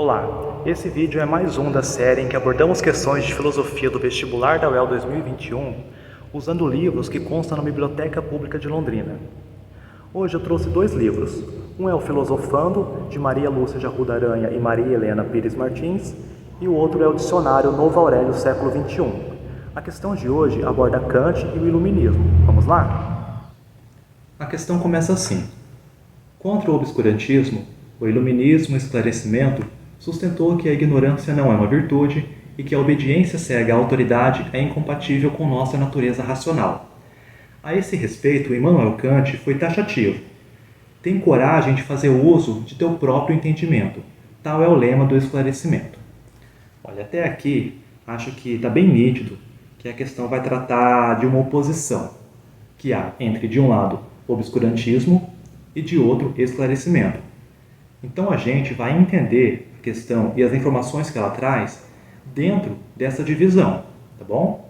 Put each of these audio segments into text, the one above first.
Olá, esse vídeo é mais um da série em que abordamos questões de filosofia do vestibular da UEL 2021 usando livros que constam na Biblioteca Pública de Londrina. Hoje eu trouxe dois livros. Um é o Filosofando, de Maria Lúcia de Arruda Aranha e Maria Helena Pires Martins, e o outro é o Dicionário Novo Aurélio Século XXI. A questão de hoje aborda Kant e o Iluminismo. Vamos lá? A questão começa assim. Contra o obscurantismo, o Iluminismo e o Esclarecimento sustentou que a ignorância não é uma virtude e que a obediência cega à autoridade é incompatível com nossa natureza racional. A esse respeito, Immanuel Kant foi taxativo. Tem coragem de fazer uso de teu próprio entendimento. Tal é o lema do esclarecimento. Olha, até aqui, acho que está bem nítido que a questão vai tratar de uma oposição que há entre, de um lado, obscurantismo e de outro, esclarecimento. Então a gente vai entender a questão e as informações que ela traz dentro dessa divisão, tá bom?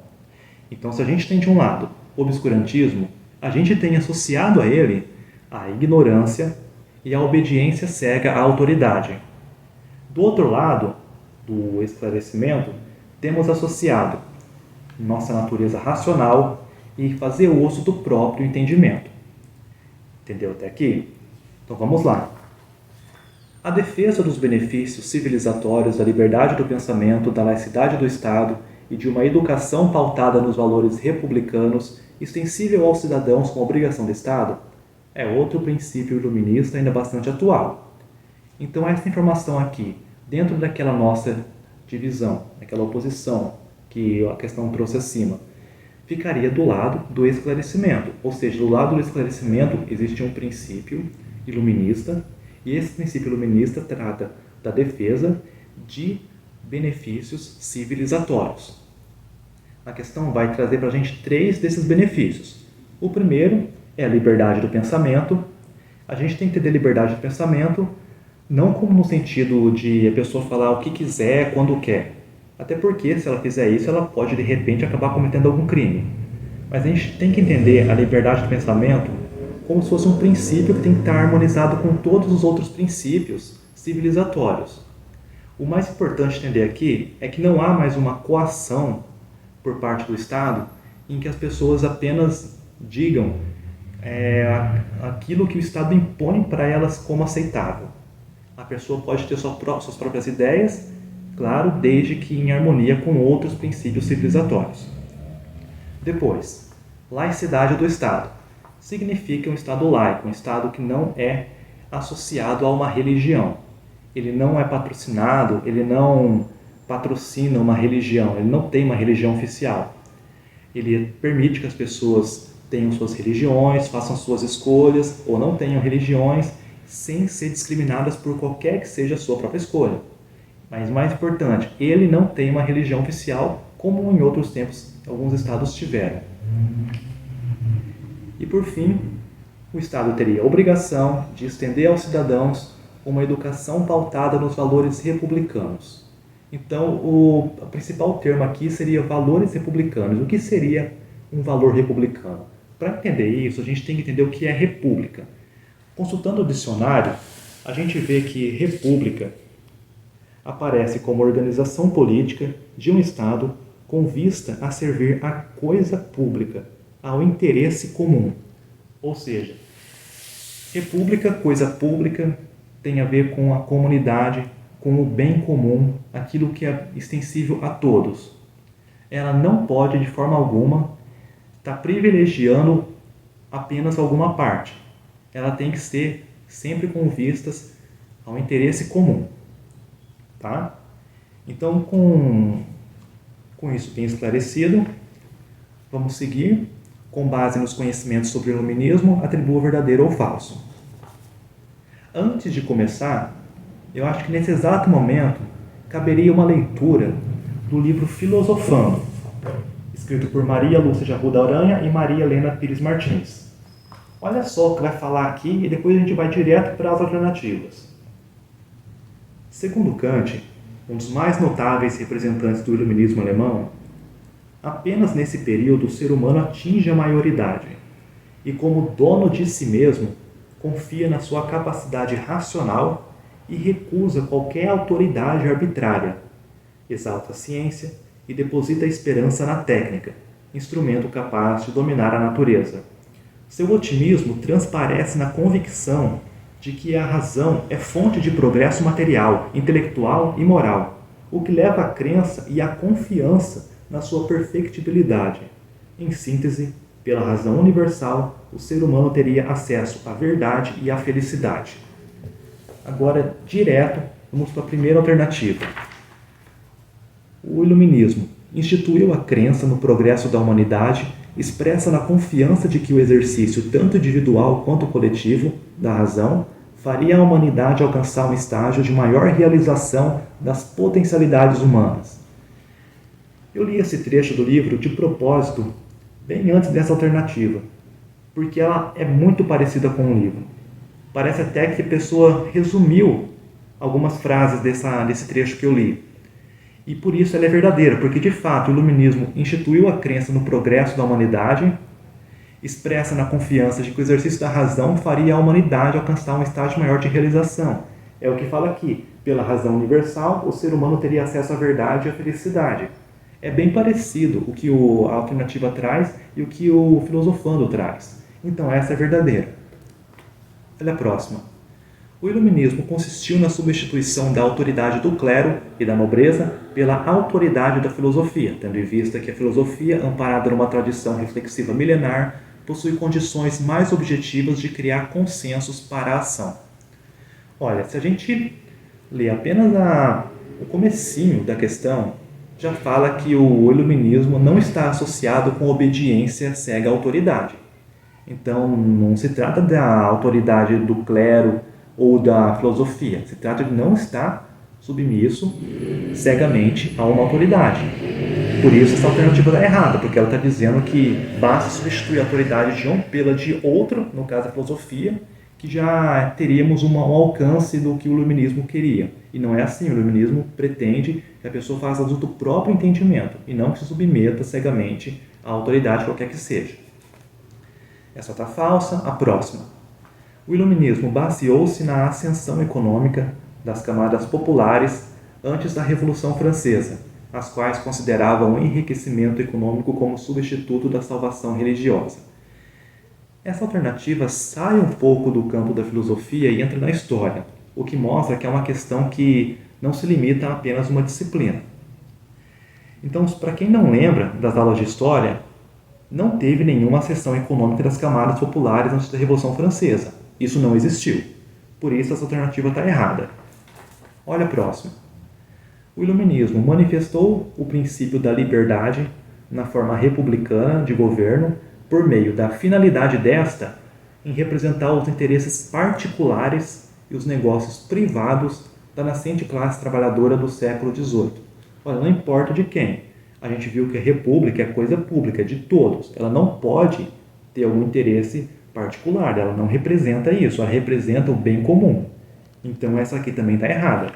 Então, se a gente tem de um lado obscurantismo, a gente tem associado a ele a ignorância e a obediência cega à autoridade. Do outro lado, do esclarecimento, temos associado nossa natureza racional e fazer uso do próprio entendimento. Entendeu até aqui? Então vamos lá. A defesa dos benefícios civilizatórios da liberdade do pensamento, da laicidade do Estado e de uma educação pautada nos valores republicanos, extensível aos cidadãos com obrigação do Estado, é outro princípio iluminista ainda bastante atual. Então essa informação aqui, dentro daquela nossa divisão, daquela oposição que a questão trouxe acima, ficaria do lado do esclarecimento, ou seja, do lado do esclarecimento existe um princípio iluminista, e esse princípio iluminista trata da defesa de benefícios civilizatórios. A questão vai trazer para a gente 3 desses benefícios. O primeiro é a liberdade do pensamento. A gente tem que entender liberdade de pensamento não como no sentido de a pessoa falar o que quiser, quando quer. Até porque, se ela fizer isso, ela pode, de repente, acabar cometendo algum crime. Mas a gente tem que entender a liberdade de pensamento como se fosse um princípio que tem que estar harmonizado com todos os outros princípios civilizatórios. O mais importante entender aqui é que não há mais uma coação por parte do Estado em que as pessoas apenas digam aquilo que o Estado impõe para elas como aceitável. A pessoa pode ter suas próprias ideias, claro, desde que em harmonia com outros princípios civilizatórios. Depois, laicidade do Estado. Significa um Estado laico, um Estado que não é associado a uma religião. Ele não é patrocinado, ele não patrocina uma religião, ele não tem uma religião oficial. Ele permite que as pessoas tenham suas religiões, façam suas escolhas, ou não tenham religiões, sem ser discriminadas por qualquer que seja a sua própria escolha. Mas mais importante, ele não tem uma religião oficial, como em outros tempos alguns estados tiveram. E por fim, o Estado teria a obrigação de estender aos cidadãos uma educação pautada nos valores republicanos. Então, o principal termo aqui seria valores republicanos. O que seria um valor republicano? Para entender isso, a gente tem que entender o que é república. Consultando o dicionário, a gente vê que república aparece como organização política de um Estado com vista a servir à coisa pública, ao interesse comum. Ou seja, república, coisa pública, tem a ver com a comunidade, com o bem comum, aquilo que é extensível a todos. Ela não pode, de forma alguma, estar privilegiando apenas alguma parte. Ela tem que ser sempre com vistas ao interesse comum. Tá? Então, com isso bem esclarecido, vamos seguir. Com base nos conhecimentos sobre o iluminismo, atribua verdadeiro ou falso. Antes de começar, eu acho que nesse exato momento caberia uma leitura do livro Filosofando, escrito por Maria Lúcia de Arruda Aranha e Maria Helena Pires Martins. Olha só o que vai falar aqui e depois a gente vai direto para as alternativas. Segundo Kant, um dos mais notáveis representantes do iluminismo alemão, apenas nesse período o ser humano atinge a maioridade e, como dono de si mesmo, confia na sua capacidade racional e recusa qualquer autoridade arbitrária. Exalta a ciência e deposita a esperança na técnica, instrumento capaz de dominar a natureza. Seu otimismo transparece na convicção de que a razão é fonte de progresso material, intelectual e moral, o que leva à crença e à confiança na sua perfectibilidade. Em síntese, pela razão universal, o ser humano teria acesso à verdade e à felicidade. Agora, direto, vamos para a primeira alternativa. O iluminismo instituiu a crença no progresso da humanidade, expressa na confiança de que o exercício, tanto individual quanto coletivo, da razão, faria a humanidade alcançar um estágio de maior realização das potencialidades humanas. Eu li esse trecho do livro de propósito, bem antes dessa alternativa, porque ela é muito parecida com o livro. Parece até que a pessoa resumiu algumas frases desse trecho que eu li. E por isso ela é verdadeira, porque de fato o iluminismo instituiu a crença no progresso da humanidade, expressa na confiança de que o exercício da razão faria a humanidade alcançar um estágio maior de realização. É o que fala aqui. Pela razão universal, o ser humano teria acesso à verdade e à felicidade. É bem parecido o que a alternativa traz e o que o filosofando traz. Então essa é verdadeira. Olha a próxima. O iluminismo consistiu na substituição da autoridade do clero e da nobreza pela autoridade da filosofia, tendo em vista que a filosofia, amparada numa tradição reflexiva milenar, possui condições mais objetivas de criar consensos para a ação. Olha, se a gente ler apenas o comecinho da questão, já fala que o iluminismo não está associado com obediência cega à autoridade. Então, não se trata da autoridade do clero ou da filosofia. Se trata de não estar submisso cegamente a uma autoridade. Por isso, essa alternativa está errada, porque ela está dizendo que basta substituir a autoridade de um pela de outro, no caso a filosofia, que já teríamos um alcance do que o iluminismo queria. E não é assim. O iluminismo pretende que a pessoa faça uso do próprio entendimento e não que se submeta cegamente à autoridade qualquer que seja. Essa está falsa. A próxima. O iluminismo baseou-se na ascensão econômica das camadas populares antes da Revolução Francesa, as quais consideravam o enriquecimento econômico como substituto da salvação religiosa. Essa alternativa sai um pouco do campo da filosofia e entra na história, o que mostra que é uma questão que não se limita a apenas uma disciplina. Então, para quem não lembra das aulas de história, não teve nenhuma ascensão econômica das camadas populares antes da Revolução Francesa. Isso não existiu. Por isso, essa alternativa está errada. Olha a próxima. O iluminismo manifestou o princípio da liberdade na forma republicana de governo por meio da finalidade desta em representar os interesses particulares e os negócios privados da nascente classe trabalhadora do século XVIII. Olha, não importa de quem. A gente viu que a república é coisa pública, é de todos. Ela não pode ter algum interesse particular, ela não representa isso, ela representa o bem comum. Então essa aqui também está errada.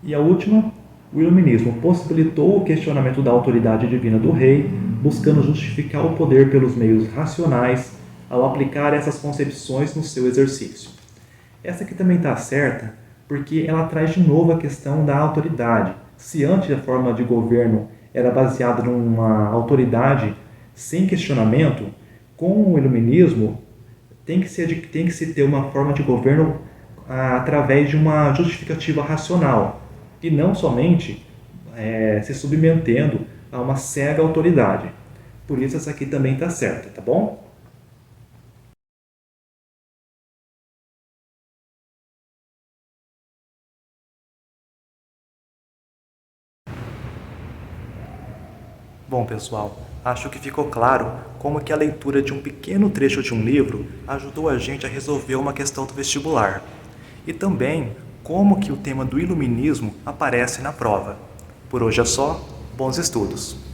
E a última, o iluminismo possibilitou o questionamento da autoridade divina do rei, buscando justificar o poder pelos meios racionais ao aplicar essas concepções no seu exercício. Essa aqui também está certa, porque ela traz de novo a questão da autoridade. Se antes a forma de governo era baseada numa autoridade sem questionamento, com o iluminismo tem que se ter uma forma de governo através de uma justificativa racional e não somente se submetendo a uma cega autoridade. Por isso essa aqui também está certa, tá bom? Bom, pessoal, acho que ficou claro como que a leitura de um pequeno trecho de um livro ajudou a gente a resolver uma questão do vestibular. E também como que o tema do iluminismo aparece na prova. Por hoje é só, bons estudos!